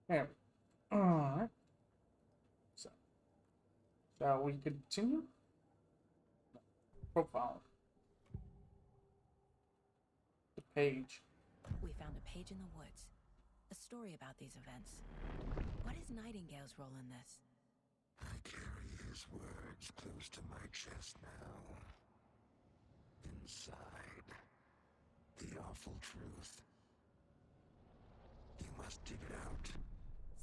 There. Alright. So, shall we continue? Profile. The page. We found a page in the woods. A story about these events. What is Nightingale's role in this? I carry his words close to my chest now. Inside, the awful truth. You must dig it out.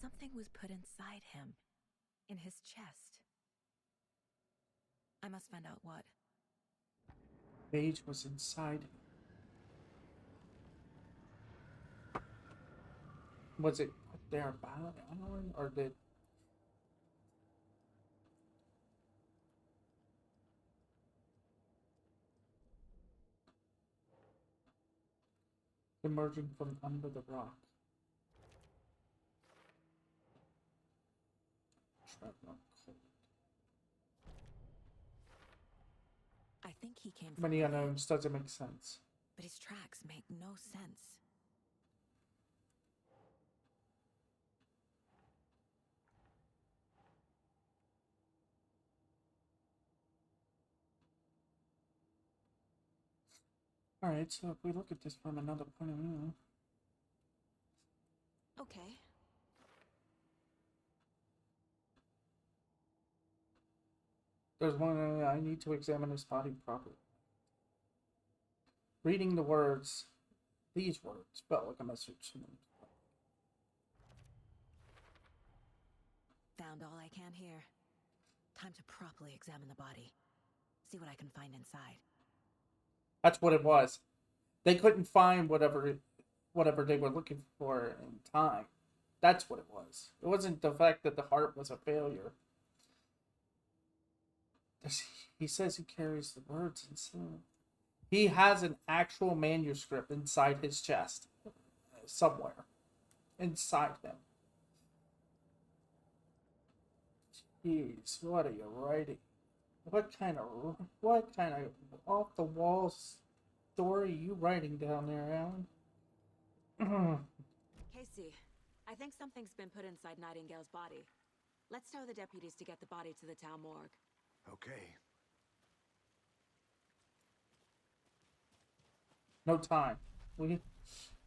Something was put inside him. In his chest. I must find out what. Page was inside. Was it put there by Alan, or did emerging from under the rock? I think he came from Many the lake, unknowns doesn't make sense. but his tracks make no sense. Alright, so if we look at this from another point of view. Okay. There's one I need to examine his body properly. Reading the words, these words, felt like a message to me. Found all I can here. Time to properly examine the body. See what I can find inside. That's what it was. They couldn't find whatever they were looking for in time. That's what it was. It wasn't the fact that the heart was a failure. He says he carries the words inside. He has an actual manuscript inside his chest. Somewhere. Inside him. Jeez, what are you writing? What kind of off the wall story are you writing down there, Alan? Casey, I think something's been put inside Nightingale's body. Let's tell the deputies to get the body to the town morgue. Okay. No time.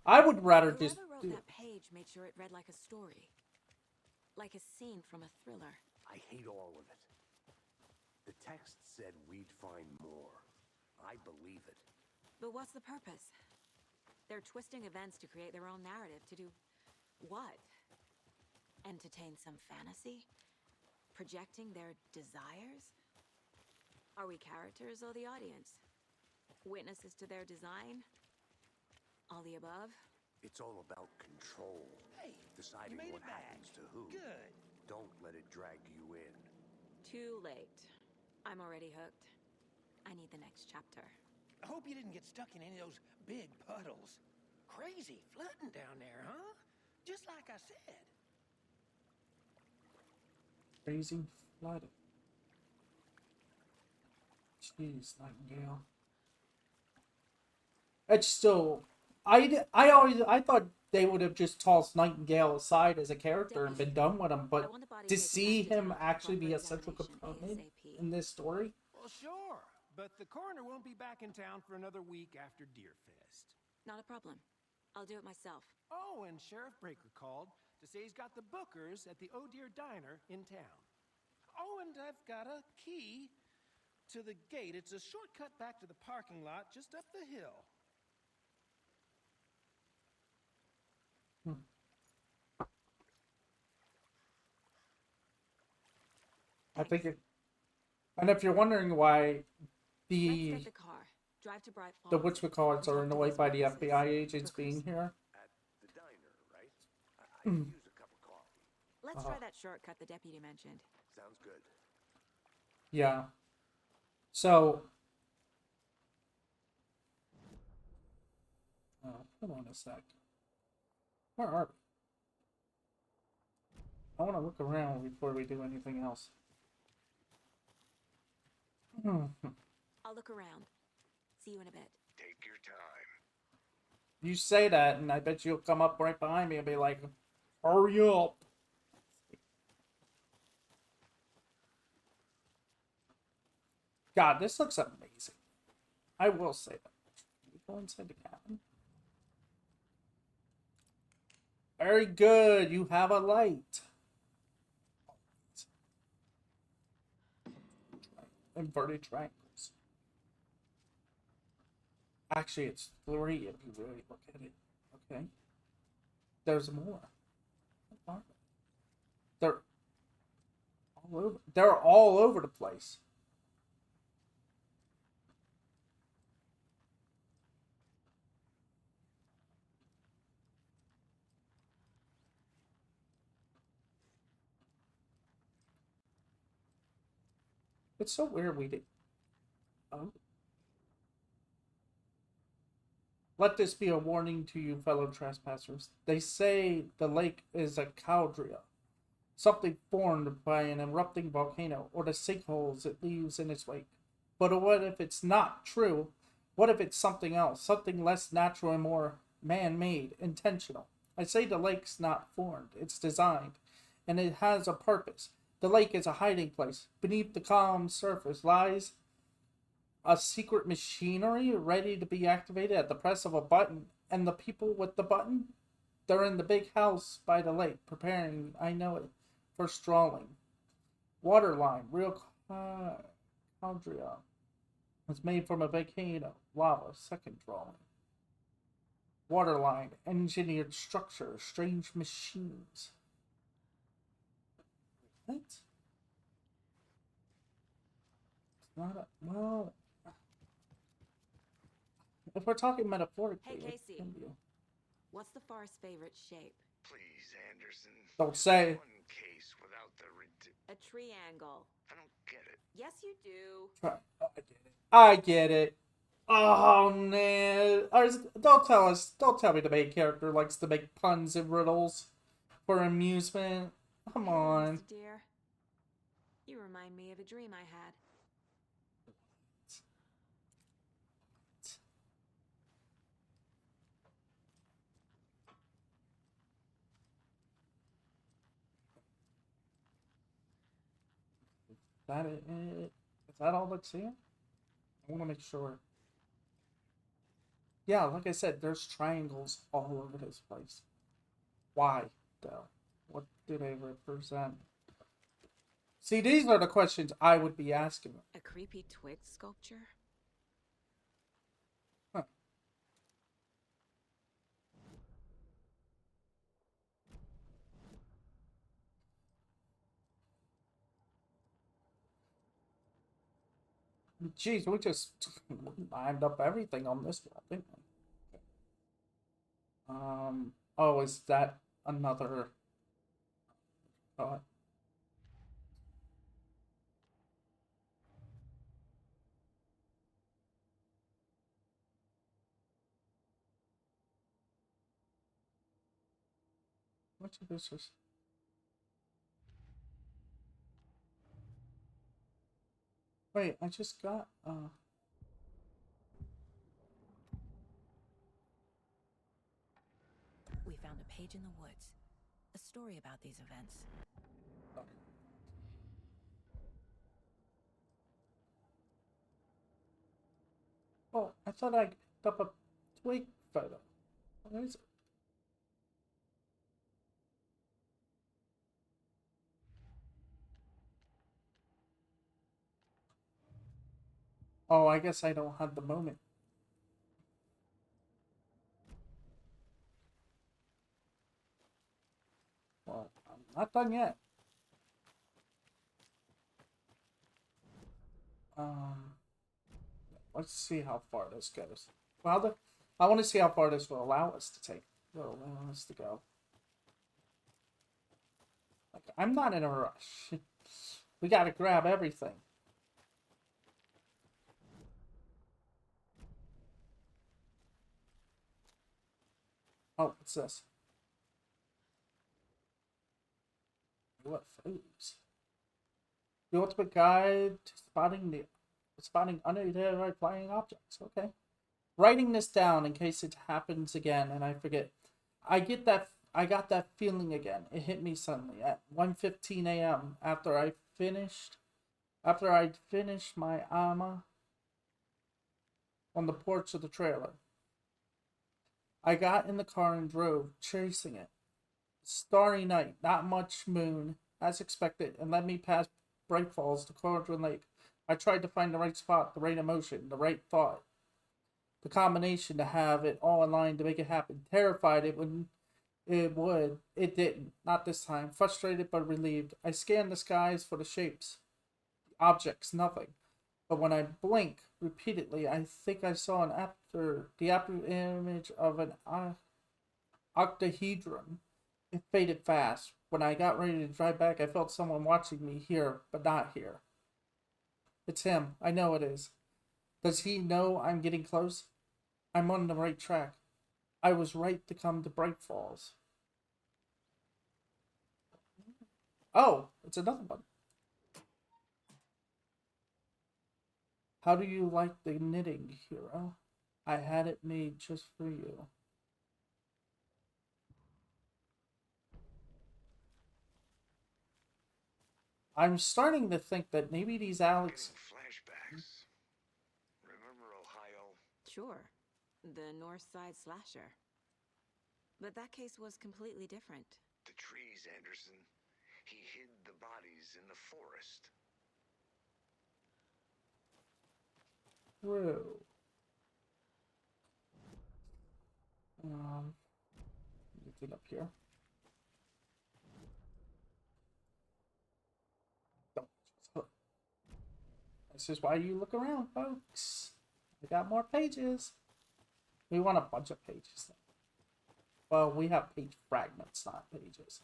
I would rather Whoever just wrote do that page made sure it read like a story. Like a scene from a thriller. I hate all of it. The text said we'd find more. I believe it. But what's the purpose? They're twisting events to create their own narrative. To do what? Entertain some fantasy? Projecting their desires? Are we characters or the audience? Witnesses to their design? All the above? It's all about control. Hey, deciding you made what it back. happens to who. Good. Don't let it drag you in. Too late. I'm already hooked. I need the next chapter. I hope you didn't get stuck in any of those big puddles. Crazy flooding down there, huh? Just like I said. crazy flooding. Jeez, Nightingale. It's still, I thought they would have just tossed Nightingale aside as a character and been done with him, but to see him actually be a central component in this story. Well, sure, but the coroner won't be back in town for another week after Deerfest. Not a problem. I'll do it myself. Oh, and Sheriff Breaker called to say he's got the bookers at the Oh Dear Diner in town. Oh, and I've got a key to the gate. It's a shortcut back to the parking lot just up the hill. I think it, and if you're wondering why Let's get the car. Drive to Bright Falls. the whatchamacallits are annoyed by the FBI agents being here, At the diner, right? I could use a cup of coffee. Let's try that shortcut the deputy mentioned. Sounds good. yeah. So, hold on a sec. Where are we? I want to look around before we do anything else. I'll look around. See you in a bit. Take your time. You say that, and I bet you'll come up right behind me and be like, Hurry up. God, this looks amazing. I will say that. Can we go inside the cabin? Very good. You have a light. Inverted triangles. Actually, it's 3 if you really look at it. Okay. There's more. What are they? They're all over. They're all over the place. It's so weird we did. Oh. Let this be a warning to you, fellow trespassers. They say the lake is a caldera, something formed by an erupting volcano, or the sinkholes it leaves in its wake. But what if it's not true? What if it's something else, something less natural and more man-made, intentional? I say the lake's not formed, it's designed, and it has a purpose. The lake is a hiding place. Beneath the calm surface lies a secret machinery ready to be activated at the press of a button. And the people with the button? They're in the big house by the lake, preparing, I know it, for strolling. Waterline, real caldera. It's made from a volcano, lava, second drawing. Waterline, engineered structure, strange machines. What? It's not a, well, if we're talking metaphorically, Hey, Casey. it can be. What's the far's favorite shape? Please, Anderson. Don't say. One case without the A triangle. I don't get it. Yes, you do. Oh, I get it. I get it. Oh man! Don't tell us. Don't tell me the main character likes to make puns and riddles for amusement. Come Hey, on. Mr. Dear. You remind me of a dream I had. That it? Is that all that's here? I want to make sure. Yeah, like I said, there's triangles all over this place. Why, though? What do they represent? See, these are the questions I would be asking. A creepy twig sculpture? Huh. Jeez, we just lined up everything on this one, didn't we? Oh, is that another? Oh, what's this? Wait, I just got We found a page in the woods. A story about these events. Oh, I thought I picked up a twig photo. What is it? Oh, I guess I don't have the moment. Well, I'm not done yet. Let's see how far this goes. Well, I want to see how far this will allow us to take. Will allow us to go. Like, I'm not in a rush. We gotta grab everything. Oh, what's this? What foods? The ultimate guide to spotting unidentified flying objects. Okay. Writing this down in case it happens again and I forget. I get that I got that feeling again. It hit me suddenly at 1:15 a.m. After I'd finished my ama on the porch of the trailer. I got in the car and drove, chasing it. Starry night, not much moon, as expected, and led me past Bright Falls to Cauldron Lake. I tried to find the right spot, the right emotion, the right thought. The combination to have it all in line to make it happen. Terrified it would. It didn't. Not this time. Frustrated but relieved. I scanned the skies for the shapes. The objects, nothing. But when I blink repeatedly, I think I saw the after image of an octahedron. It faded fast. When I got ready to drive back, I felt someone watching me here, but not here. It's him. I know it is. Does he know I'm getting close? I'm on the right track. I was right to come to Bright Falls. Oh, it's another one. How do you like the knitting, hero? I had it made just for you. I'm starting to think that maybe these Alex... Flashbacks. Remember Ohio? Sure. The North Side slasher. But that case was completely different. The trees, Anderson. He hid the bodies in the forest. True. Anything up here? This is why you look around, folks. We got more pages. We want a bunch of pages. Well, we have page fragments, not pages.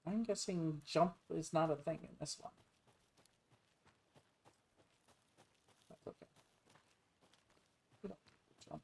I'm guessing jump is not a thing in this one. That's okay. We don't need to jump.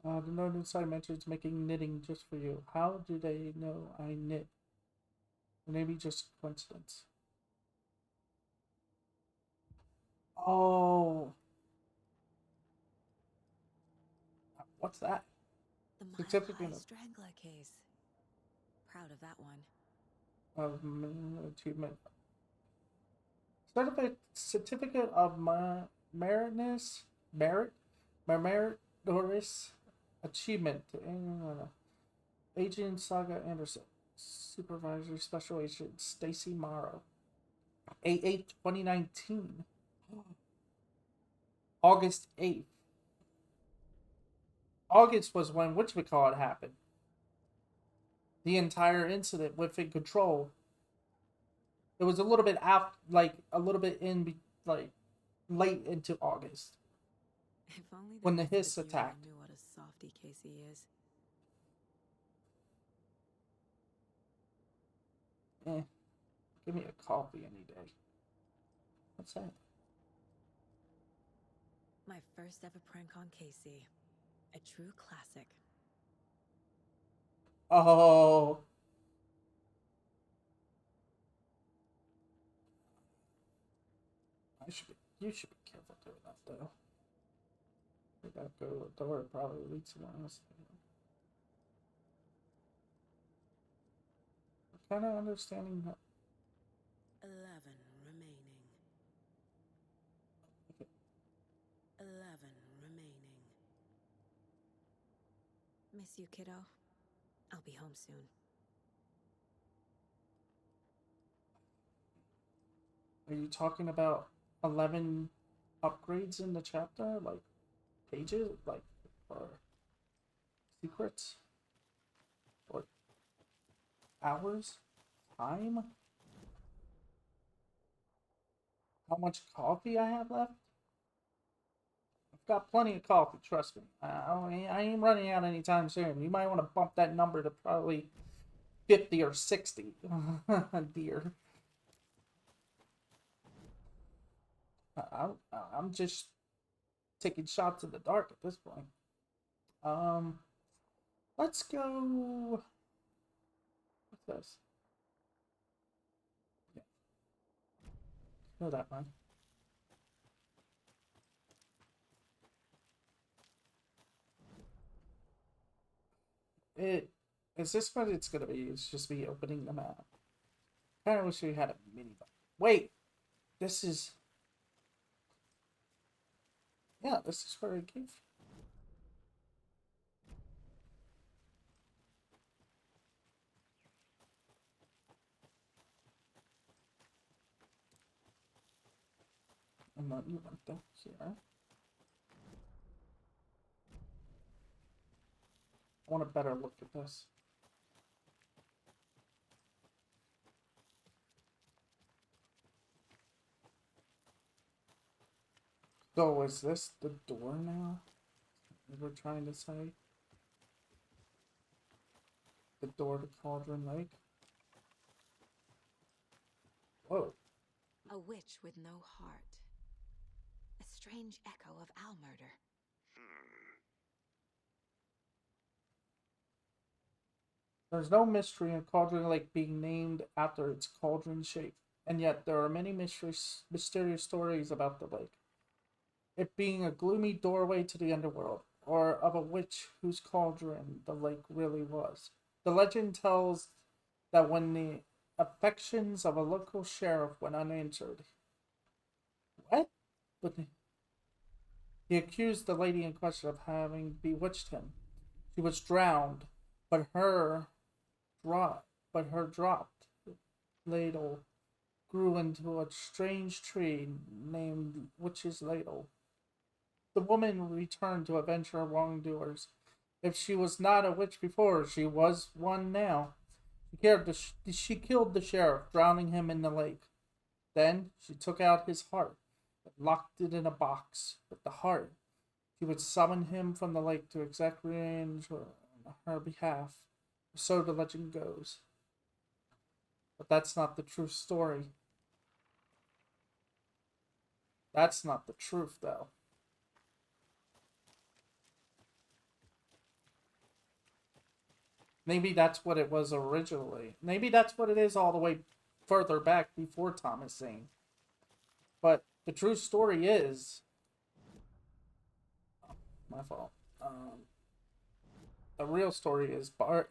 The note inside mentions making knitting just for you. How do they know I knit? Maybe just coincidence. Oh. What's that? The Mile Certificate High of Strangler case. Proud of that one. Achievement. Certificate of meritorious achievement. Agent Saga Anderson. Supervisor Special Agent Stacy Morrow. 8/8/2019. August 8th. August was when whatchamacallit happened. The entire incident with In Control. It was a little bit after, like a little bit in, like late into August. If only When the rest of hiss Bureau attacked. knew what a softy Casey is. Give me a coffee any day. What's that? My first ever prank on Casey. A true classic. Oh. You should be careful doing that though. We gotta go to the door, probably lead someone else. Kind of understanding that. 11 remaining. 11 remaining. Miss you, kiddo. I'll be home soon. Are you talking about 11 upgrades in the chapter? Like, pages? Like, or secrets? Or hours? Time? How much coffee I have left? I've got plenty of coffee, trust me. I ain't running out anytime soon. You might want to bump that number to probably 50 or 60. Dear. I'm just taking shots in the dark at this point. Let's go. What's this? Yeah. Go that one. Is this what it's gonna be? It's just me opening the map. I kinda wish we had a mini button. Wait! This is. Yeah, this is where it gave. And then you went there here. I want a better look at this. So is this the door now? We're trying to say? The door to Cauldron Lake? Whoa. A witch with no heart. A strange echo of owl murder. There's no mystery in Cauldron Lake being named after its cauldron shape, and yet there are many mysterious stories about the lake. It being a gloomy doorway to the underworld, or of a witch whose cauldron the lake really was. The legend tells that when the affections of a local sheriff went unanswered, what? But he accused the lady in question of having bewitched him. She was drowned, but her dropped ladle grew into a strange tree named Witch's Ladle. The woman returned to avenge her wrongdoers. If she was not a witch before, she was one now. She killed the sheriff, drowning him in the lake. Then she took out his heart and locked it in a box. With the heart, she would summon him from the lake to exact revenge on her behalf. So the legend goes. But that's not the true story. That's not the truth, though. Maybe that's what it was originally. Maybe that's what it is all the way further back before Thomas Zane. But the true story is... Oh, my fault. The real story is what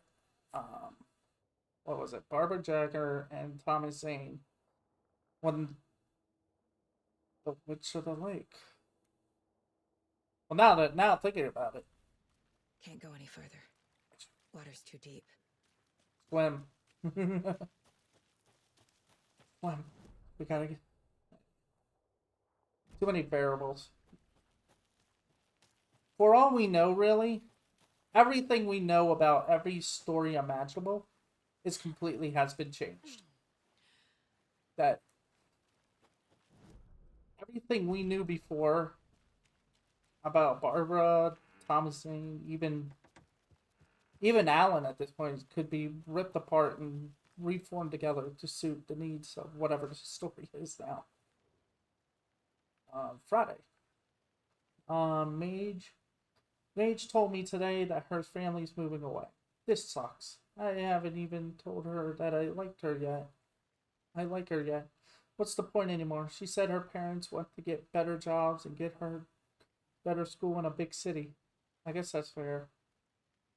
was it? Barbara Jagger and Thomas Zane when the Witch of the Lake. Well, now thinking about it, Can't go any further. Water's too deep. swim. Swim. We gotta get too many variables. For all we know, really, everything we know about every story imaginable is completely has been changed. That everything we knew before about Barbara, Thomas Zane, even Alan at this point could be ripped apart and reformed together to suit the needs of whatever the story is now. Friday. Mage told me today that her family's moving away. This sucks. I haven't even told her that I like her yet. What's the point anymore? She said her parents want to get better jobs and get her better school in a big city. I guess that's fair.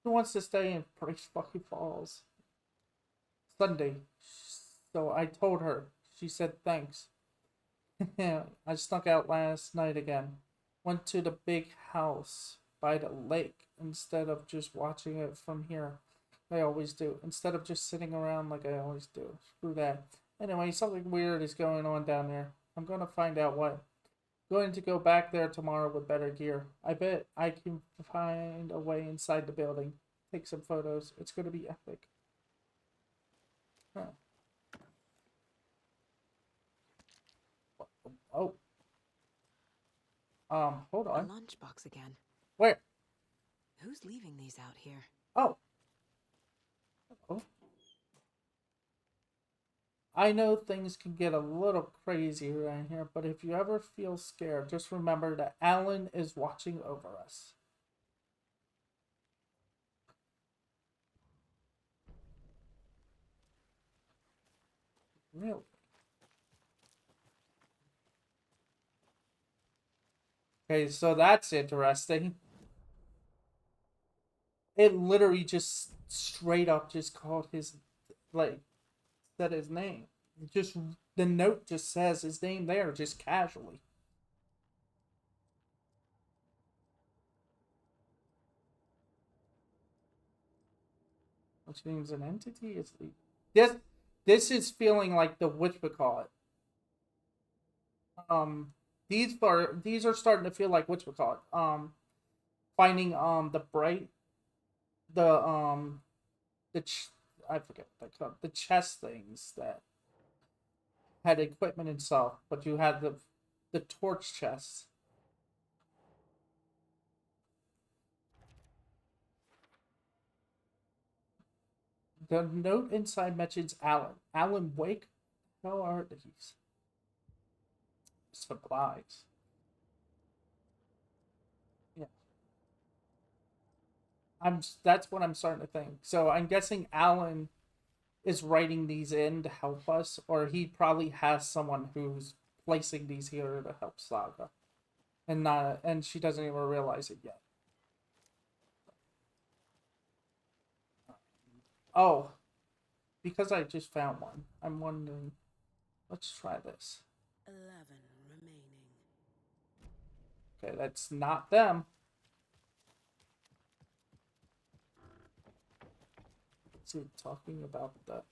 Who wants to stay in Price fucking Falls? Sunday. So I told her. She said thanks. I snuck out last night again. Went to the big house by the lake instead of just watching it from here. I always do. Instead of just sitting around like I always do. Screw that. Anyway, something weird is going on down there. I'm going to find out what. Going to go back there tomorrow with better gear. I bet I can find a way inside the building. Take some photos. It's going to be epic. Huh. Oh. Hold A on. lunchbox again. Where? Who's leaving these out here? Oh. Oh. I know things can get a little crazy around here, but if you ever feel scared, just remember that Alan is watching over us. Really? Okay, so that's interesting. It literally just straight up just called his, like, said his name. Just, the note just says his name there, just casually. Which means an entity is the... This is feeling like the whatchamacallit. These are starting to feel like whatchamacallit. Finding I forget the chest things that had equipment itself, but you had the torch chests. The note inside mentions Alan. Alan Wake? How are these? Supplies. Yeah. That's what I'm starting to think. So I'm guessing Alan is writing these in to help us, or he probably has someone who's placing these here to help Saga. And she doesn't even realize it yet. Oh, because I just found one. I'm wondering. Let's try this. 11 remaining. Okay, that's not them. Is he talking about the...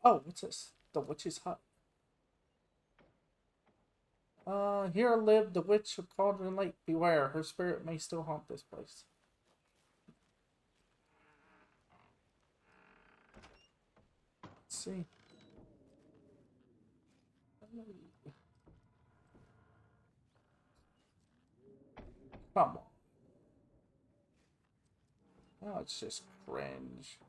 Oh, what's this? The witch's hut. Here lived the witch of Cauldron Lake. Beware, her spirit may still haunt this place. Let's see. Come on. Oh, it's just cringe.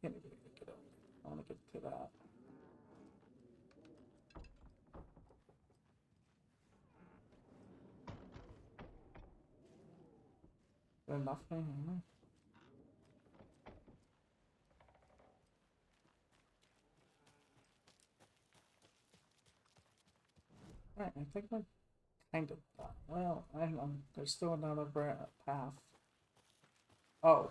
Can't even get up. I want to get to that. There's nothing. Right, I think we're kind of done. Well, I don't know. There's still another path. Oh.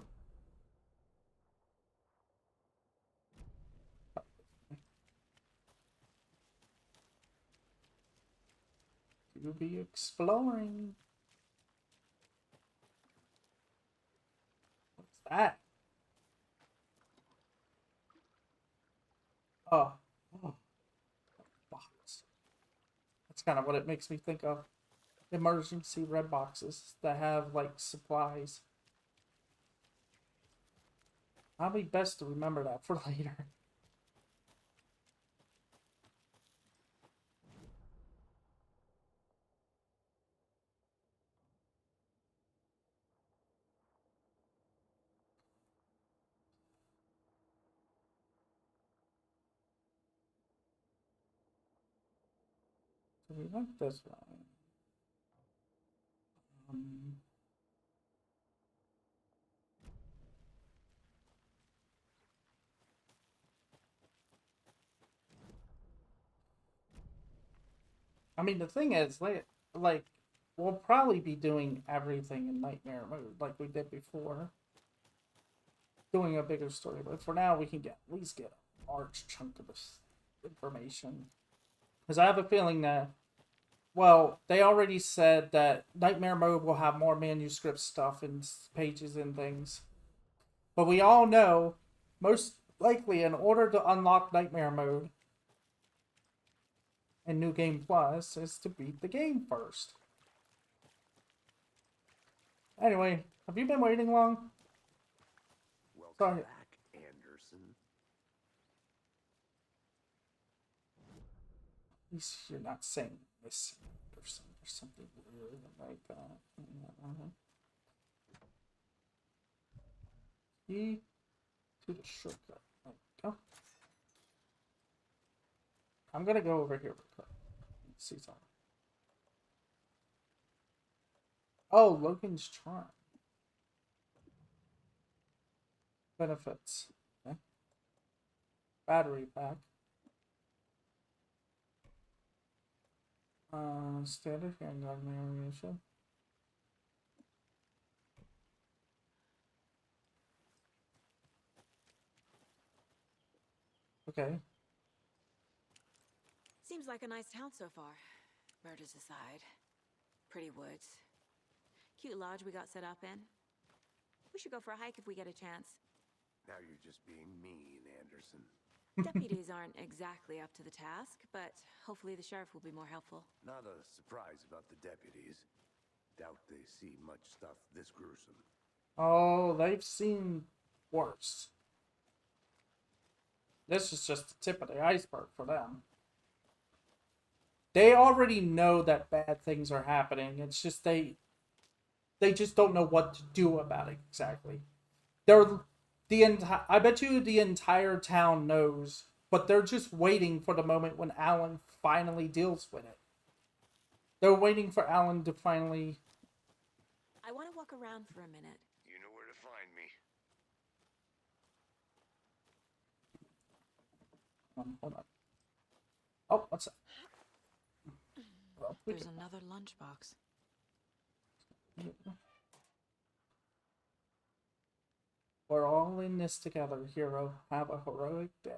You'll be exploring. What's that? Oh. Oh. Box. That's kind of what it makes me think of. Emergency red boxes that have, like, supplies. Probably best to remember that for later. So we went this way. I mean, the thing is, like, we'll probably be doing everything in Nightmare mode like we did before. Doing a bigger story, but for now, we can at least get a large chunk of this information. Because I have a feeling that well, they already said that Nightmare Mode will have more manuscript stuff and pages and things. But we all know, most likely, in order to unlock Nightmare Mode and New Game Plus, is to beat the game first. Anyway, have you been waiting long? Welcome Sorry. back, Anderson. At least you're not saying Miss Anderson or something weird like that. Key to the shortcut. There we go. I'm gonna go over here real quick. Let's see something. Oh, Logan's Charm. Benefits. Okay. Battery pack. Standard handgun ammunition. Okay. Seems like a nice town so far. Murders aside. Pretty woods. Cute lodge we got set up in. We should go for a hike if we get a chance. Now you're just being mean, Anderson. Deputies aren't exactly up to the task, but hopefully the sheriff will be more helpful. Not a surprise about the deputies. Doubt they see much stuff this gruesome. Oh, they've seen worse. This is just the tip of the iceberg for them. They already know that bad things are happening. It's just they just don't know what to do about it exactly. I bet you the entire town knows, but they're just waiting for the moment when Alan finally deals with it. They're waiting for Alan to finally... I want to walk around for a minute. You know where to find me. Hold on. Oh, what's that? Well, There's another lunchbox. We're all in this together, hero. Have a heroic day.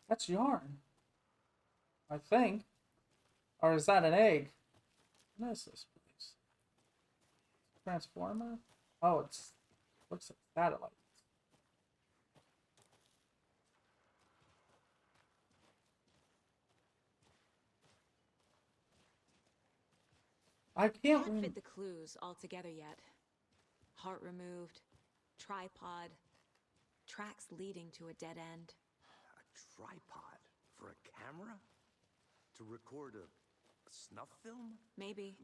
That's yarn. I think. Or is that an egg? What is this place? Transformer? Oh, it's looks like satellite. I can't Can't fit the clues all together yet. Heart removed, tripod, tracks leading to a dead end. A tripod for a camera? To record a snuff film? Maybe.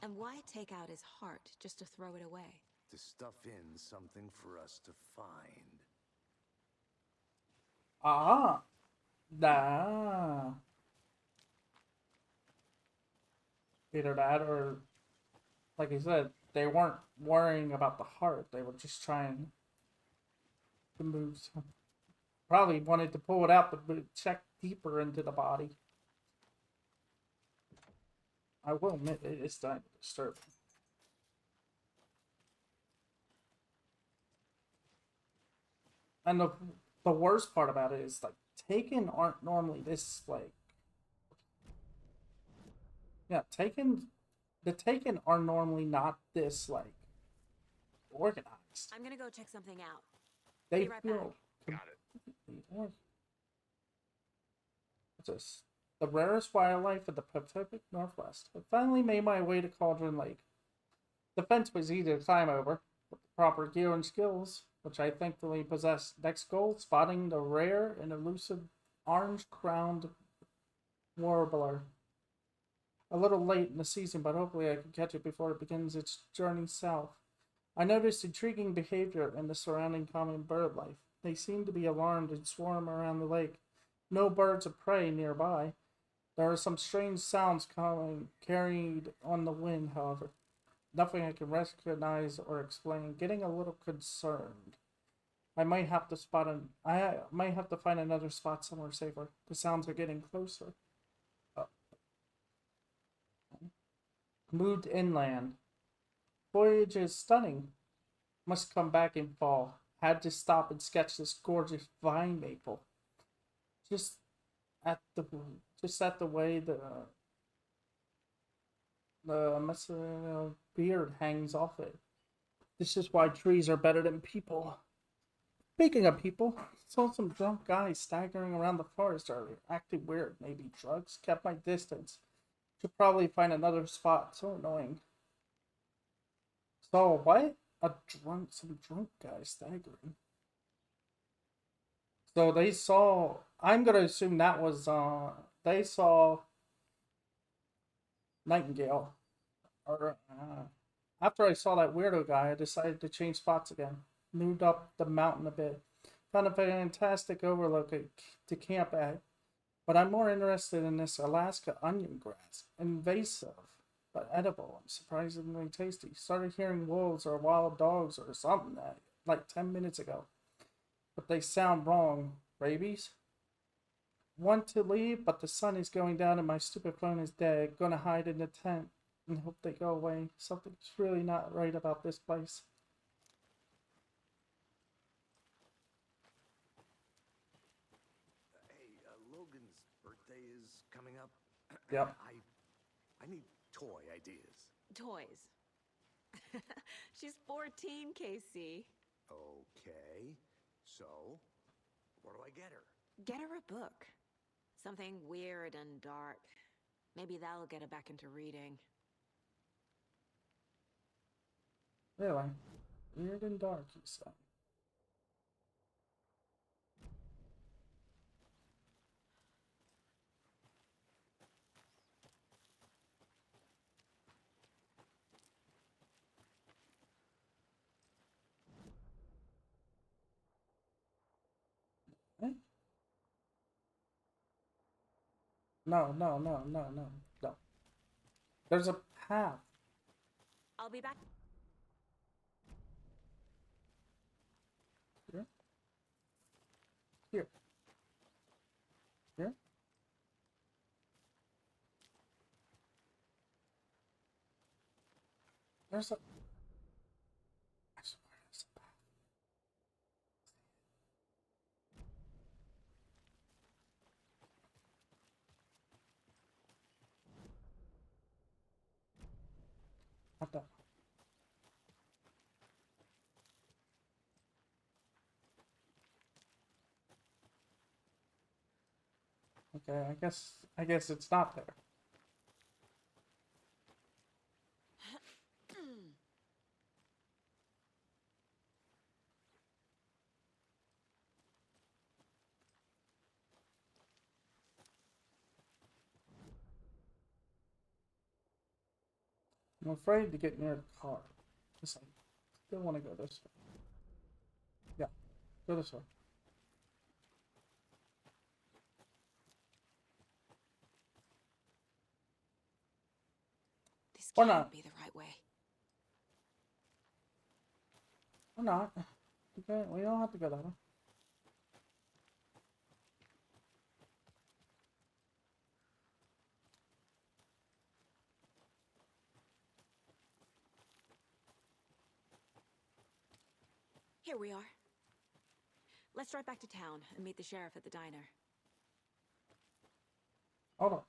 And why take out his heart just to throw it away? To stuff in something for us to find. Ah. Nah. Either that or, like I said, they weren't worrying about the heart. They were just trying to move some. Probably wanted to pull it out to check deeper into the body. I will admit it is starting to disturb me. And the worst part about it is, like, Taken aren't normally this, like... Yeah, the Taken are normally not this, like, organized. I'm gonna go check something out. They Be right feel back. Got it. completely... What's this? The rarest wildlife of the Pacific Northwest. I finally made my way to Cauldron Lake. The fence was easy to climb over, with the proper gear and skills, which I thankfully possessed. Next goal, spotting the rare and elusive orange-crowned warbler. A little late in the season, but hopefully I can catch it before it begins its journey south. I noticed intriguing behavior in the surrounding common bird life. They seem to be alarmed and swarm around the lake. No birds of prey nearby. There are some strange sounds carried on the wind, however. Nothing I can recognize or explain. Getting a little concerned. I might have to find another spot somewhere safer. The sounds are getting closer. Moved inland. Voyage is stunning. Must come back in fall. Had to stop and sketch this gorgeous vine maple. Just at the way the beard hangs off it. This is why trees are better than people. Speaking of people, saw some drunk guys staggering around the forest earlier, acting weird. Maybe drugs. Kept my distance. Should probably find another spot. So annoying. So what? Some drunk guy staggering. So they saw. I'm gonna assume that was. They saw Nightingale. Or after I saw that weirdo guy, I decided to change spots again. Moved up the mountain a bit. Found a fantastic overlook to camp at. But I'm more interested in this Alaska onion grass. Invasive, but edible and surprisingly tasty. Started hearing wolves or wild dogs or something like 10 minutes ago. But they sound wrong. Rabies? Want to leave, but the sun is going down and my stupid phone is dead. Gonna hide in the tent and hope they go away. Something's really not right about this place. Hey, Logan's birthday is coming up. Yep. I need toy ideas. Toys. She's 14, Casey. Okay, so what do I get her? Get her a book. Something weird and dark. Maybe that'll get her back into reading. Really? Weird and dark, you said. Eh? No. There's a path. I'll be back. Here. Here. Here. There's a... I swear there's a path. Not that. Okay, I guess it's not there. I'm afraid to get near the car. Guess I still want to go this way. Yeah, go this way. This Or can't not. be the right way. Or not. Okay, we don't have to go that way. Here we are. Let's drive back to town and meet the sheriff at the diner. Hold on.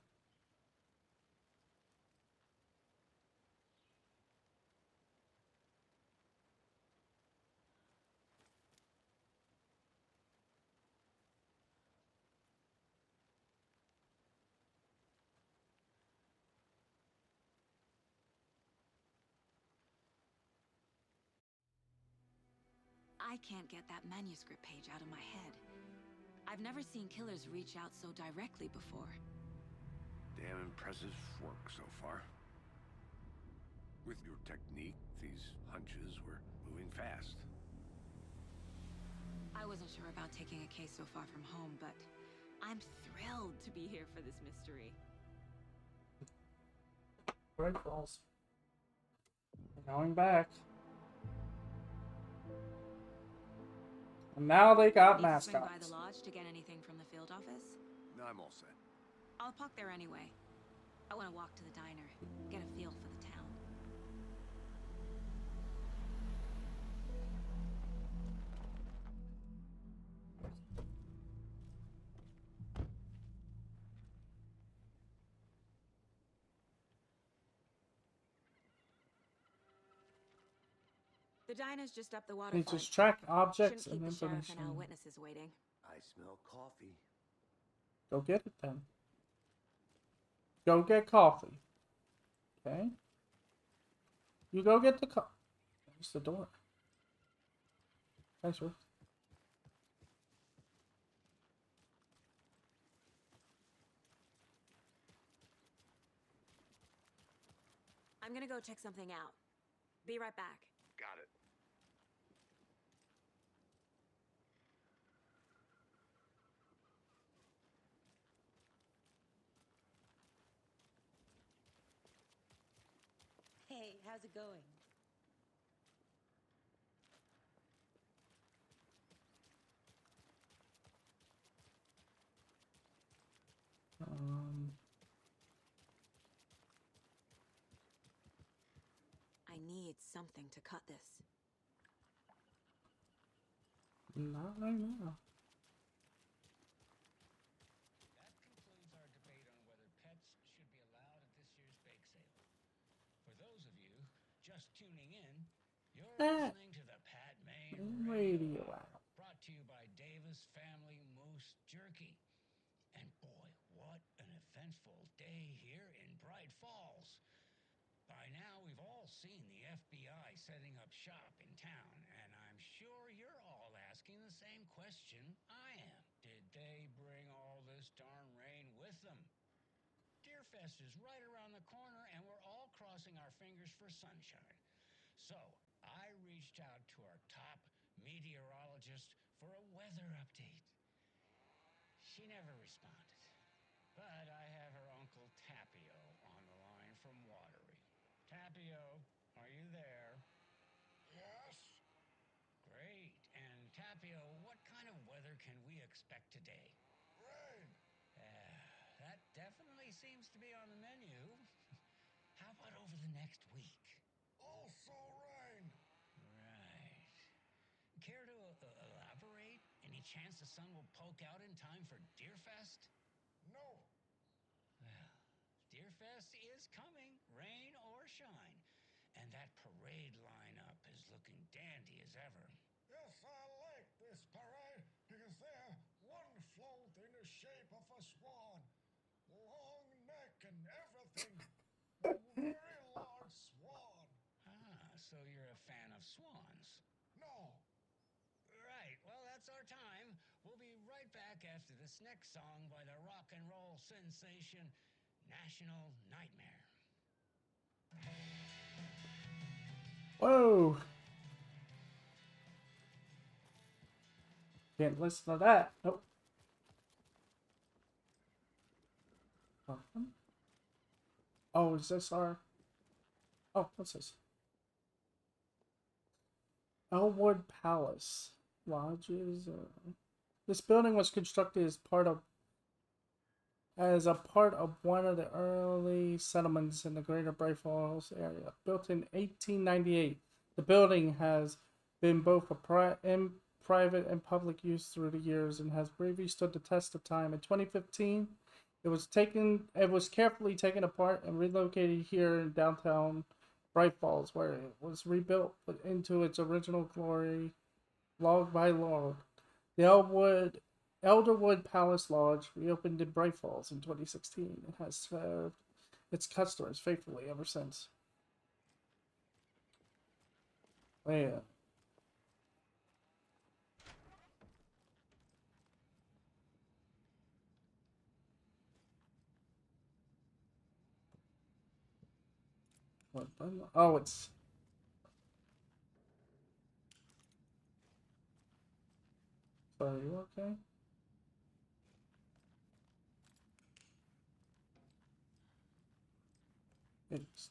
I can't get that manuscript page out of my head. I've never seen killers reach out so directly before. Damn impressive work so far. With your technique, these hunches were moving fast. I wasn't sure about taking a case so far from home, but I'm thrilled to be here for this mystery. Right, balls. We're going back. And now they got Need to swing by mascots. the lodge to get anything from the field office? I'm all set. I'll park there anyway. I want to walk to the diner, get a feel for the town. The diner's just up the You waterfront. just track objects Shouldn't and keep the sheriff and our information. witnesses waiting. I smell coffee. Go get it then. Go get coffee. Okay? You go get the coffee. There's the door. Thanks, Ruth. I'm gonna go check something out. Be right back. Got it. Hey, how's it going? I need something to cut this. Not right now. That concludes our debate on whether pets should be allowed at this year's bake sale. For those of you just tuning in, you're listening to the Pat May Radio Radio Hour. brought to you by Davis Family Moose Jerky. And boy, what an eventful day here in Bright Falls. By now, we've all seen the FBI setting up shop in town, and I'm sure you're all asking the same question I am. Did they bring all this darn rain with them? Deerfest is right around the corner, and we're all crossing our fingers for sunshine. So, I reached out to our top meteorologist for a weather update. She never responded, but I have her Uncle Tapio on the line from Watery. Tapio, are you there? Yes? Great. And Tapio, what kind of weather can we expect today? Rain! That definitely seems to be on the menu. How about over the next week? Also rain! Right. Care to elaborate? Any chance the sun will poke out in time for Deerfest? No! Well, Deerfest is coming, rain or shine. And that parade lineup is looking dandy as ever. Yes, I like this parade because they're one float in the shape of a swan. Long neck and everything. A very large swan. Ah, so you're a fan of swans. No! Right, well, that's our time. We'll be right back after this next song by the rock and roll sensation, National Nightmare. Whoa! Can't listen to that. Nope. Oh, is this our... Oh, what's this? Elwood Palace. Lodges. This building was constructed as a part of one of the early settlements in the Greater Bright Falls area. Built in 1898, the building has been both in private and public use through the years and has bravely stood the test of time. In 2015, it was carefully taken apart and relocated here in downtown Bright Falls, where it was rebuilt into its original glory, log by log. The Elderwood Palace Lodge reopened in Bright Falls in 2016 and has served its customers faithfully ever since. Oh, yeah. What? Oh, it's... So are you okay? It's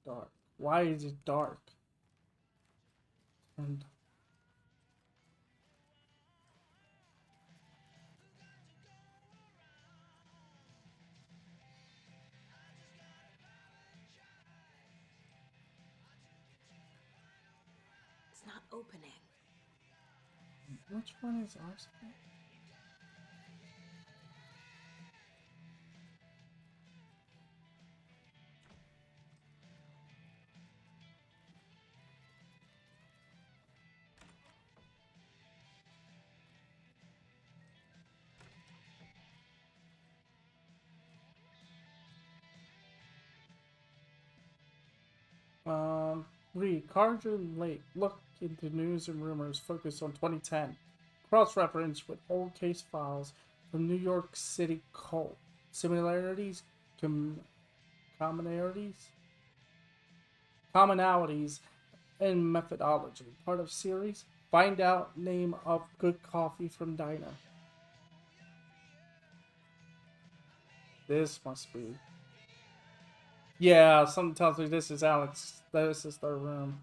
dark. Why is it dark? And It's not opening. which one is ours? Read Cardigan Lake. Look into news and rumors focused on 2010. Cross-reference with old case files from New York City cult. Similarities, commonalities, and methodology. Part of series. Find out name of good coffee from diner. This must be. Yeah, something tells me this is Alex. This is their room.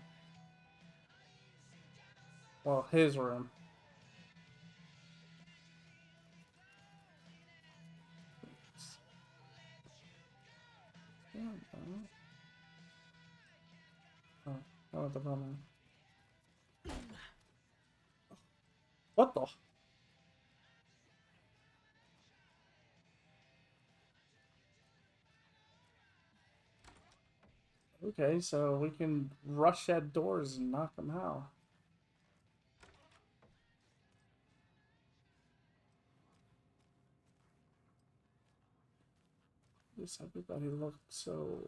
Well, his room. Oh, the room. What the? Okay, so we can rush at doors and knock them out. This everybody looks so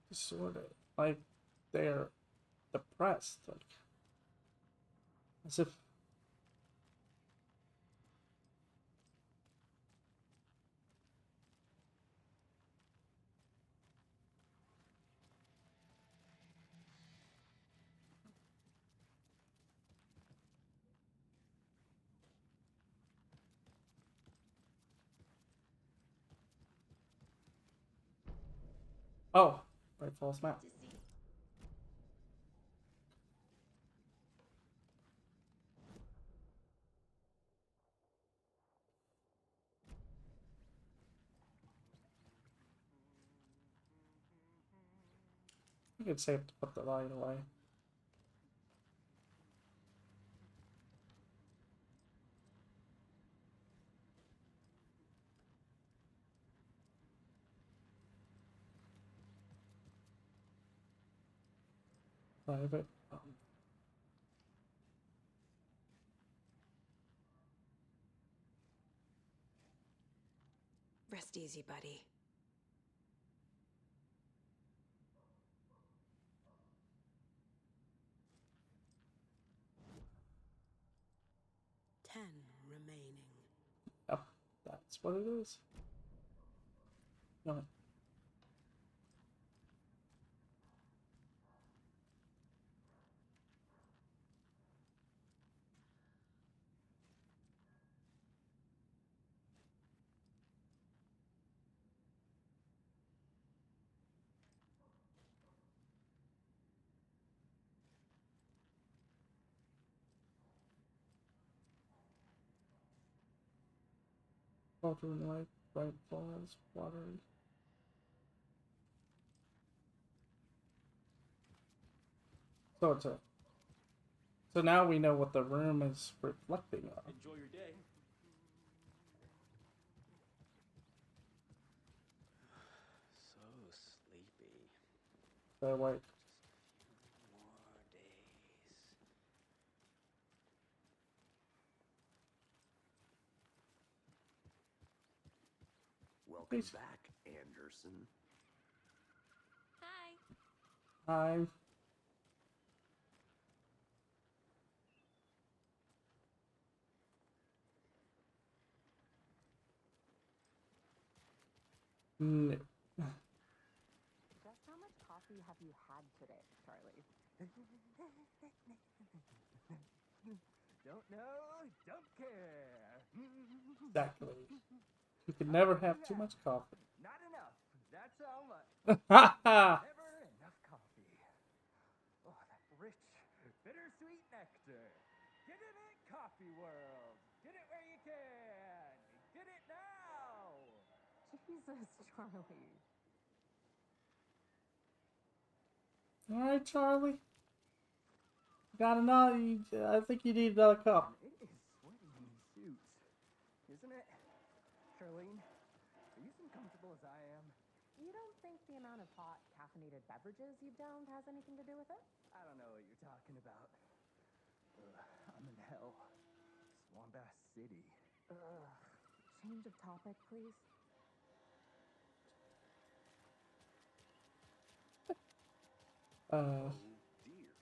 disordered, like they're depressed, like as if. Oh, right, false map. I could save to put the light away. Private. Rest easy, buddy. Ten remaining. Yep, that's what it is. No. Faltering light, bright falls, watery. So it's a. So now we know what the room is reflecting on. Enjoy your day. So sleepy. So wait. More days. Welcome Please. back, Anderson. Hi. Hi. No. Just how much coffee have you had today, Charlie? Don't know, don't care. Exactly. You can never have too much coffee. Not enough. That's all much. Ha ha! Never enough coffee. Oh, that rich, bittersweet nectar. Get it at Coffee World. Get it where you can. Get it now. Jesus, Charlie. Alright, Charlie. Got another. I think you need another cup. It is sweaty in these suits, isn't it? Charlene, are you as uncomfortable as I am? You don't think the amount of hot, caffeinated beverages you've downed has anything to do with it? I don't know what you're talking about. I'm in hell. Swamp Ass City. Ugh. Change of topic, please. Oh dear.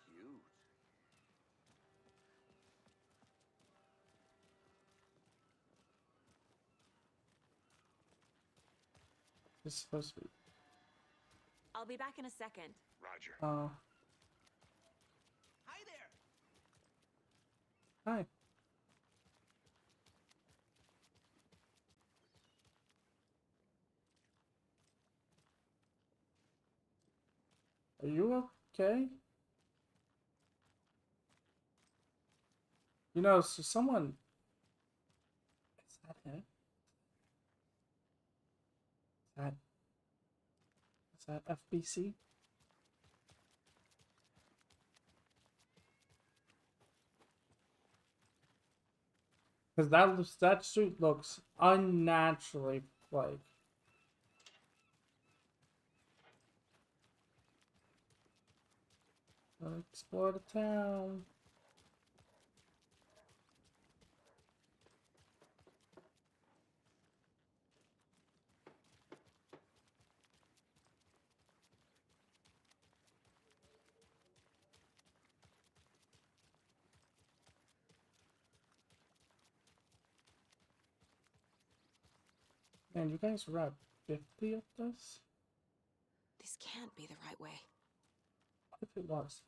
Cute. It's supposed to be. I'll be back in a second. Roger. Hi there. Hi. Are you okay? You know, so someone. Is that it? Is that FBC? Because that suit looks unnaturally like. Explore the town. Man, you guys are at 50 of this? This can't be the right way. What if it was?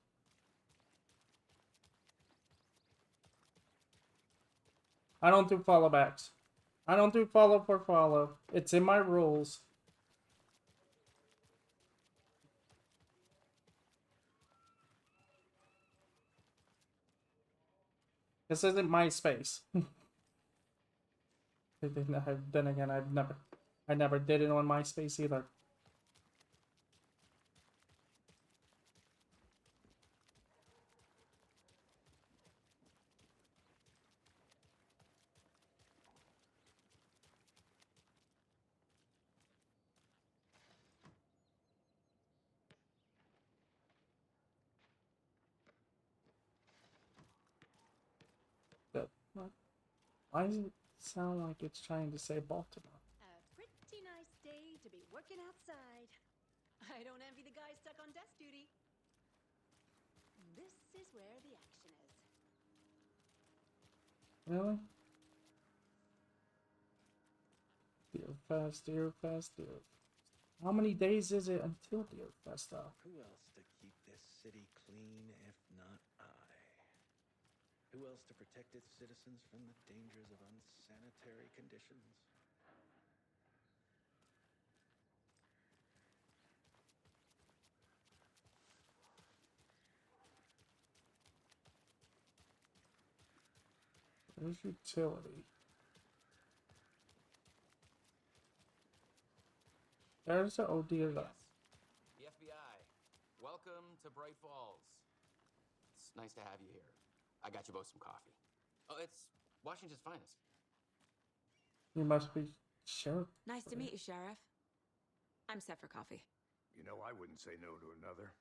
I don't do follow backs. I don't do follow for follow. It's in my rules. This isn't my space. Then again, I never did it on MySpace either. But why does it sound like it's trying to say Baltimore? A pretty nice day to be working outside. I don't envy the guy stuck on desk duty. This is where the action is. Really? Deer Fest, Deer Fest, Deer Fest. How many days is it until Deer Fest, though? Who else to keep this city clean if not I? Who else to protect its citizens from the dangers of unsanitary conditions? There's utility. There's the OD of that. Yes, the FBI. Welcome to Bright Falls. It's nice to have you here. I got you both some coffee. Oh, it's Washington's finest. You must be Sheriff. Nice to meet you, Sheriff. I'm set for coffee. You know, I wouldn't say no to another.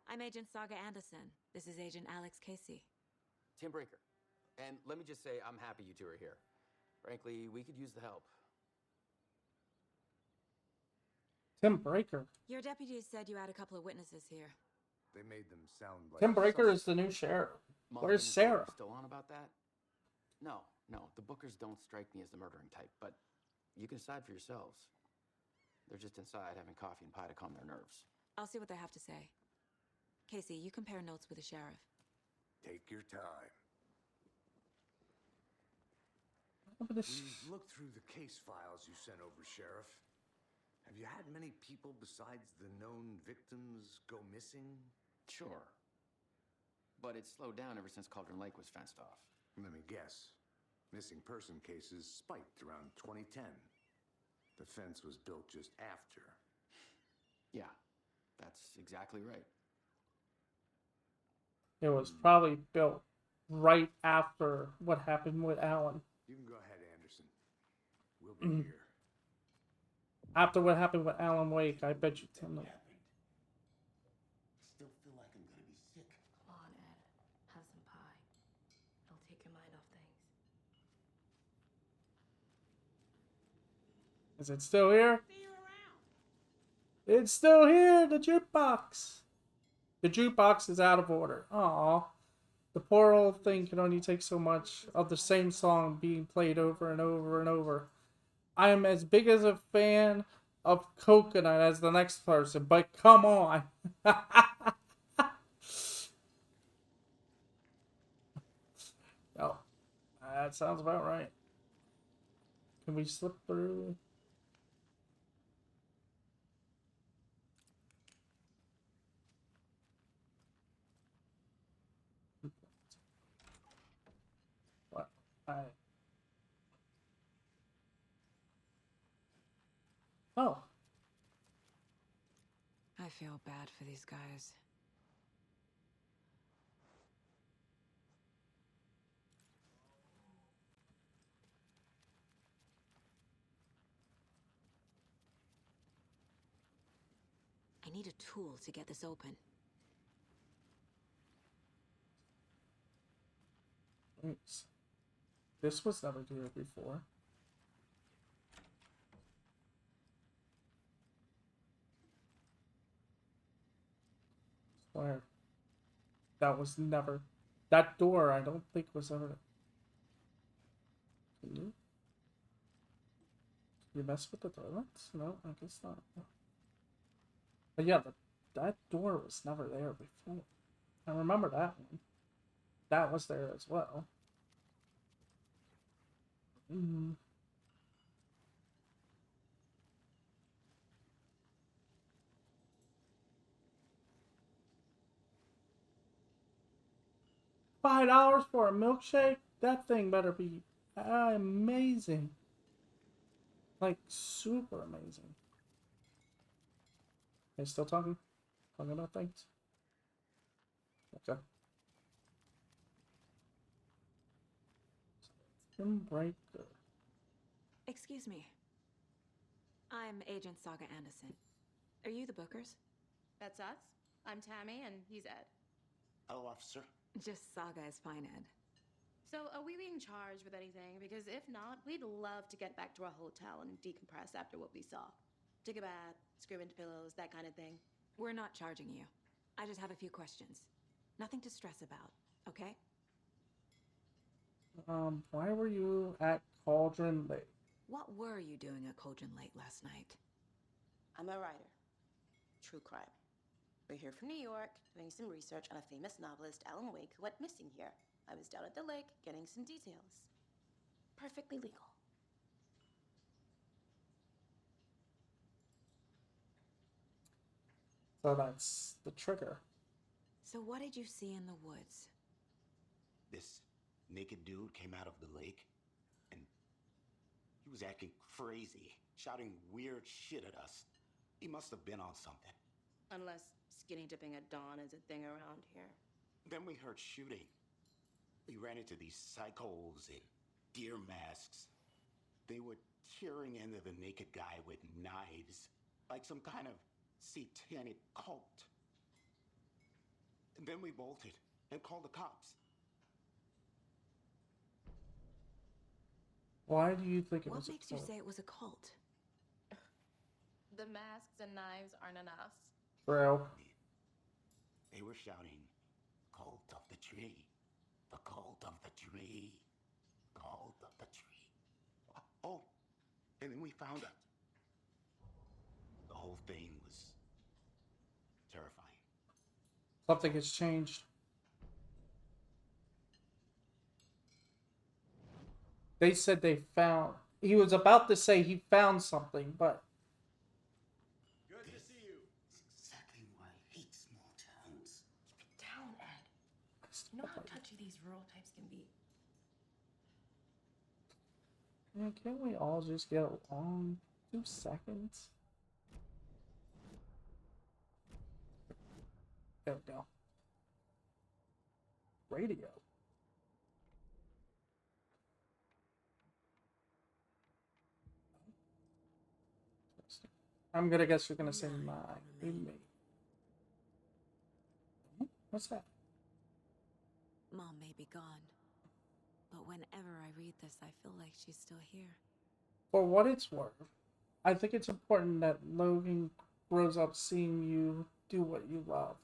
I'm Agent Saga Anderson. This is Agent Alex Casey. Tim Breaker. And let me just say, I'm happy you two are here. Frankly, we could use the help. Tim Breaker. Your deputies said you had a couple of witnesses here. They made them sound like Tim Breaker is the new sheriff. Where's Sarah? Still on about that? No, the Bookers don't strike me as the murdering type, but you can decide for yourselves. They're just inside having coffee and pie to calm their nerves. I'll see what they have to say. Casey, you compare notes with the sheriff. Take your time. We've looked through the case files you sent over, Sheriff. Have you had many people besides the known victims go missing? Sure. But it's slowed down ever since Cauldron Lake was fenced off. Let me guess. Missing person cases spiked around 2010. The fence was built just after. Yeah, that's exactly right. It was probably built right after what happened with Alan. You can go ahead, Anderson. We'll be here. After what happened with Alan Wake, I bet you Tim. Still feel like I'm gonna be sick. Come on, Ed. Have some pie. It'll take your mind off things. Is it still here? It's still here, the jukebox. The jukebox is out of order. Aww. The poor old thing can only take so much of the same song being played over and over and over. I am as big as a fan of Coconut as the next person, but come on. Oh, that sounds about right. Can we slip through? What? Oh. I feel bad for these guys. I need a tool to get this open. Thanks. This was never here before. Swear. That was never... That door, I don't think was ever... Can you? Can you mess with the toilets? No, I guess not. But yeah, that door was never there before. I remember that one. That was there as well. $5 for a milkshake? That thing better be amazing. Like, super amazing. Are you still talking? Talking about things? Okay. Breaker. Excuse me. I'm Agent Saga Anderson. Are you the Bookers? That's us. I'm Tammy, and he's Ed. Hello, officer. Just Saga is fine, Ed. So, are we being charged with anything? Because if not, we'd love to get back to our hotel and decompress after what we saw. Take a bath, scream into pillows, that kind of thing. We're not charging you. I just have a few questions. Nothing to stress about, okay? Why were you at Cauldron Lake? What were you doing at Cauldron Lake last night? I'm a writer. True crime. We're here from New York, doing some research on a famous novelist, Alan Wake, who went missing here. I was down at the lake, getting some details. Perfectly legal. So that's the trigger. So what did you see in the woods? This naked dude came out of the lake, and he was acting crazy, shouting weird shit at us. He must have been on something. Unless skinny dipping at dawn is a thing around here. Then we heard shooting. We ran into these psychos in deer masks. They were tearing into the naked guy with knives, like some kind of satanic cult. And then we bolted and called the cops. Why do you think it was a cult? What makes you say it was a cult? The masks and knives aren't enough. True. They were shouting, "Cult of the tree, the cult of the tree, cult of the tree." Oh, and then we found it. The whole thing was terrifying. Something has changed. They said they found... He was about to say he found something, but... Good to see you. That's exactly why I hate small towns. Keep it down, Ed. You know how touchy these rural types can be. Man, can't we all just get along? 2 seconds? There we go. Radio. I'm gonna guess you're gonna say my roommate. What's that? Mom may be gone, but whenever I read this, I feel like she's still here. For what it's worth, I think it's important that Logan grows up seeing you do what you love.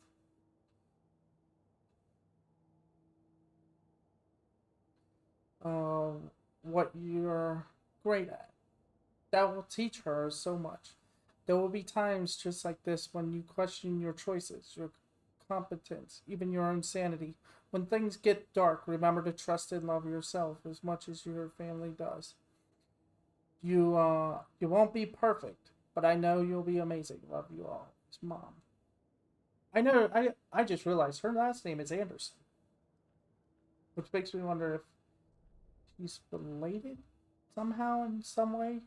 What you're great at. That will teach her so much. There will be times just like this when you question your choices, your competence, even your own sanity. When things get dark, remember to trust and love yourself as much as your family does. You won't be perfect, but I know you'll be amazing. Love you all. It's Mom. I know. I just realized her last name is Anderson, which makes me wonder if he's related somehow in some way.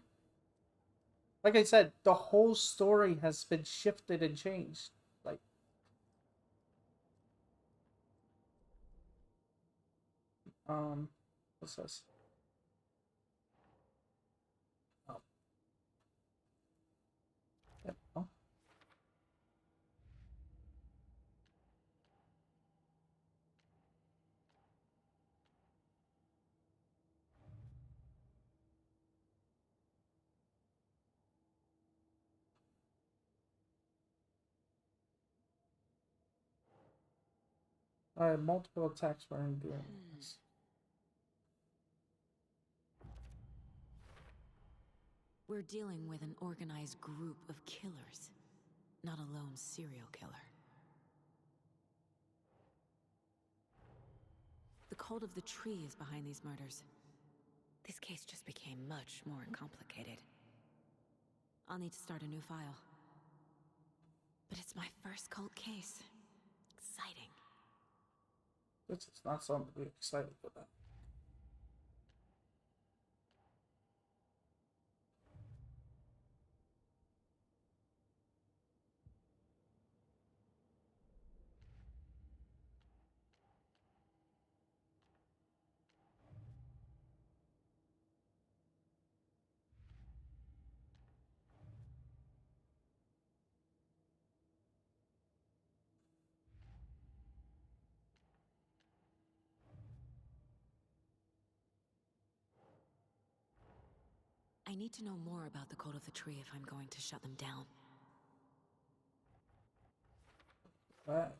Like I said, the whole story has been shifted and changed. Like, what's this? Oh, yep. Oh. Multiple attacks were enduring this. We're dealing with an organized group of killers, not a lone serial killer. The cult of the tree is behind these murders. This case just became much more complicated. I'll need to start a new file. But it's my first cult case. Exciting. This is not something to be excited about. I need to know more about the cult of the tree if I'm going to shut them down. Right.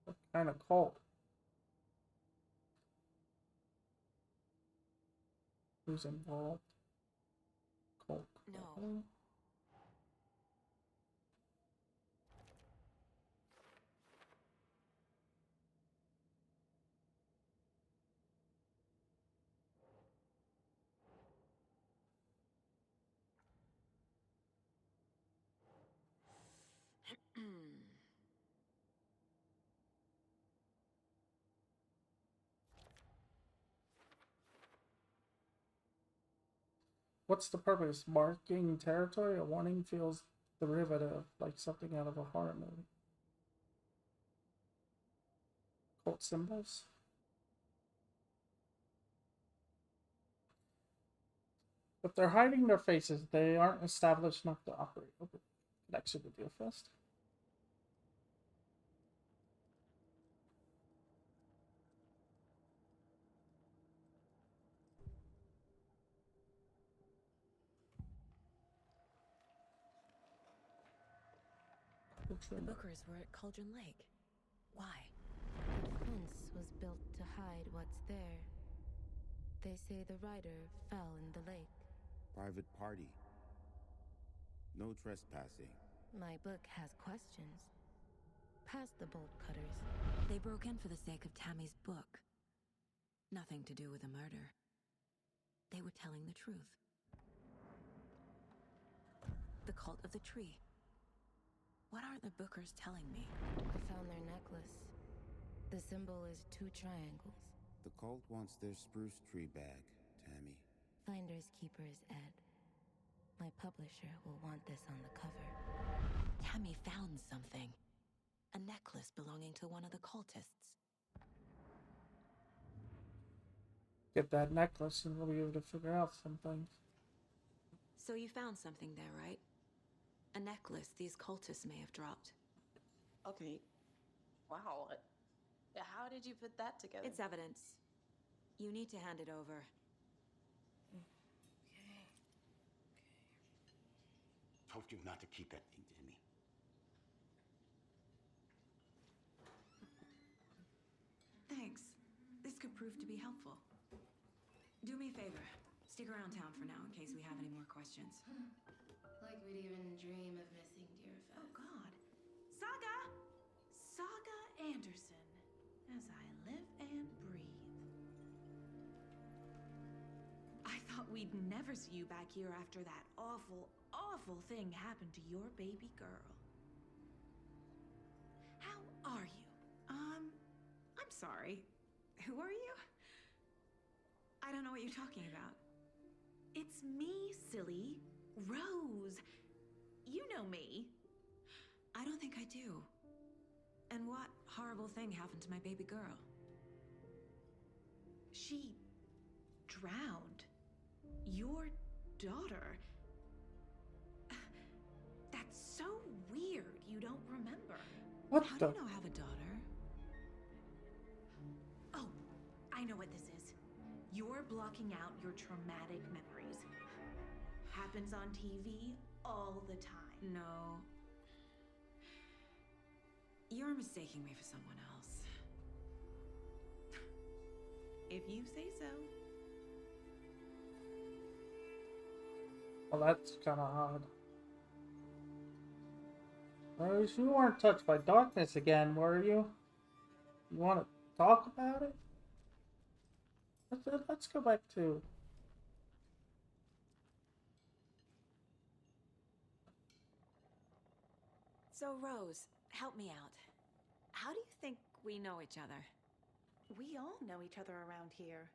What kind of cult? Who's involved? Cult. No. What's the purpose? Marking territory? A warning feels derivative, like something out of a horror movie. Cult symbols? If they're hiding their faces, they aren't established enough to operate. Okay. Connection to deal first. The Bookers were at Cauldron Lake. Why? The fence was built to hide what's there. They say the rider fell in the lake. Private party. No trespassing. My book has questions. Past the bolt cutters. They broke in for the sake of Tammy's book. Nothing to do with a murder. They were telling the truth. The cult of the tree. What aren't the Bookers telling me? I found their necklace. The symbol is 2 triangles. The cult wants their spruce tree bag, Tammy. Finders keepers, Ed. My publisher will want this on the cover. Tammy found something. A necklace belonging to one of the cultists. Get that necklace and we'll be able to figure out some things. So you found something there, right? A necklace these cultists may have dropped. Okay. Wow. How did you put that together? It's evidence. You need to hand it over. Told you not to keep that thing to me. Thanks. This could prove to be helpful. Do me a favor. Stick around town for now in case we have any more questions. Like we'd even dream of missing Deerfest. Oh, God. Saga! Saga Anderson. As I live and breathe. I thought we'd never see you back here after that awful, awful thing happened to your baby girl. How are you? I'm sorry. Who are you? I don't know what you're talking about. It's me, silly. Rose. You know me. I don't think I do. And what horrible thing happened to my baby girl? She drowned. Your daughter. That's so weird you don't remember. What How the? do you know I have a daughter? Oh, I know what this is. You're blocking out your traumatic memories. Happens on TV all the time. No. You're mistaking me for someone else. If you say so. Well, that's kind of odd. Rose, you weren't touched by darkness again, were you? You want to talk about it? Let's go back to... So, Rose, help me out. How do you think we know each other? We all know each other around here.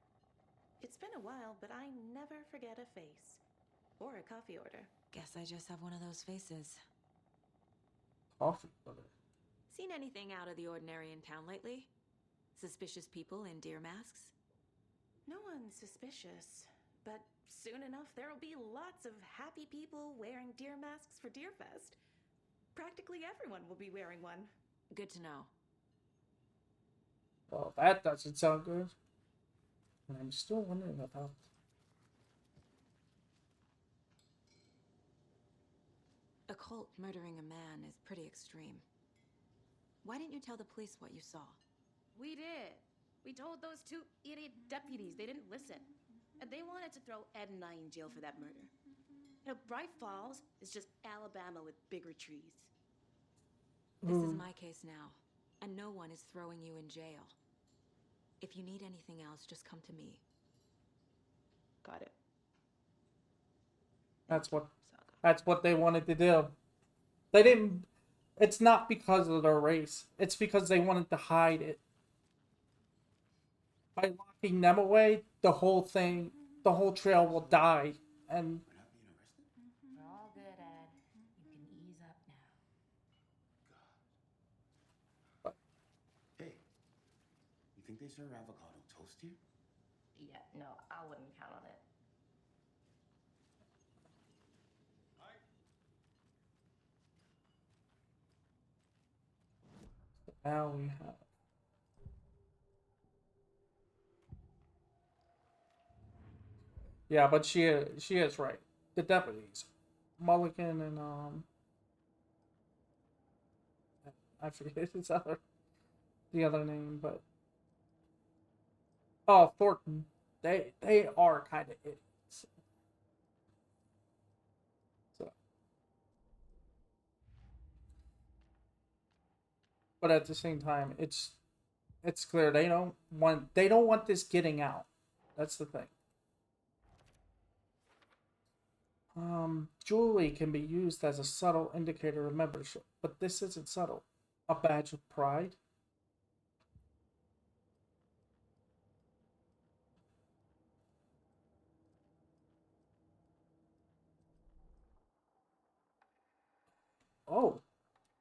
It's been a while, but I never forget a face. Or a coffee order. Guess I just have one of those faces. Coffee order. Seen anything out of the ordinary in town lately? Suspicious people in deer masks? No one's suspicious. But soon enough, there'll be lots of happy people wearing deer masks for Deerfest. Practically everyone will be wearing one. Good to know. Well, that doesn't sound good. And I'm still wondering about... A cult murdering a man is pretty extreme. Why didn't you tell the police what you saw? We did. We told those two idiot deputies. They didn't listen. And they wanted to throw Ed and I in jail for that murder. You know, Bright Falls is just Alabama with bigger trees. This is my case now, and no one is throwing you in jail. If you need anything else, just come to me. Got it. That's what they wanted to do. They didn't... It's not because of their race. It's because they wanted to hide it. By locking them away, the whole thing, the whole trail will die. And... We're all good, Ed. You can ease up now. Hey, you think they serve avocado toast here? Yeah, no, I wouldn't count on it. Now we have... Yeah, but she is right. The deputies, Mulligan and I forget the other name, but Thornton. They are kind of idiots. So, but at the same time, it's clear they don't want this getting out. That's the thing. Jewelry can be used as a subtle indicator of membership, but this isn't subtle. A badge of pride. Oh,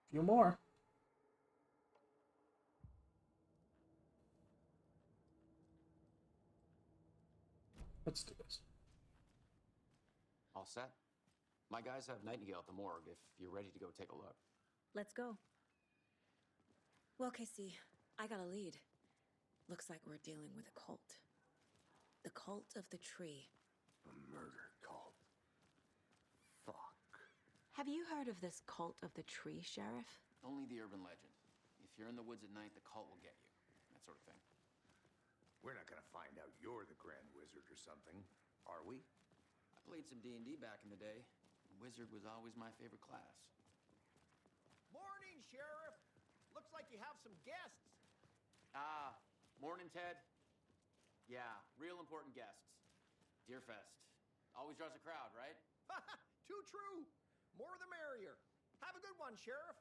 a few more. Let's do this. All set? My guys have Nightingale at the morgue if you're ready to go take a look. Let's go. Well, Casey, I got a lead. Looks like we're dealing with a cult. The cult of the tree. A murder cult. Fuck. Have you heard of this cult of the tree, Sheriff? Only the urban legend. If you're in the woods at night, the cult will get you. That sort of thing. We're not gonna find out you're the Grand Wizard or something, are we? I played some D&D back in the day. Wizard was always my favorite class. Morning, Sheriff. Looks like you have some guests. Ah, morning, Ted. Yeah, real important guests. Deerfest. Always draws a crowd, right? Too true. More the merrier. Have a good one, Sheriff.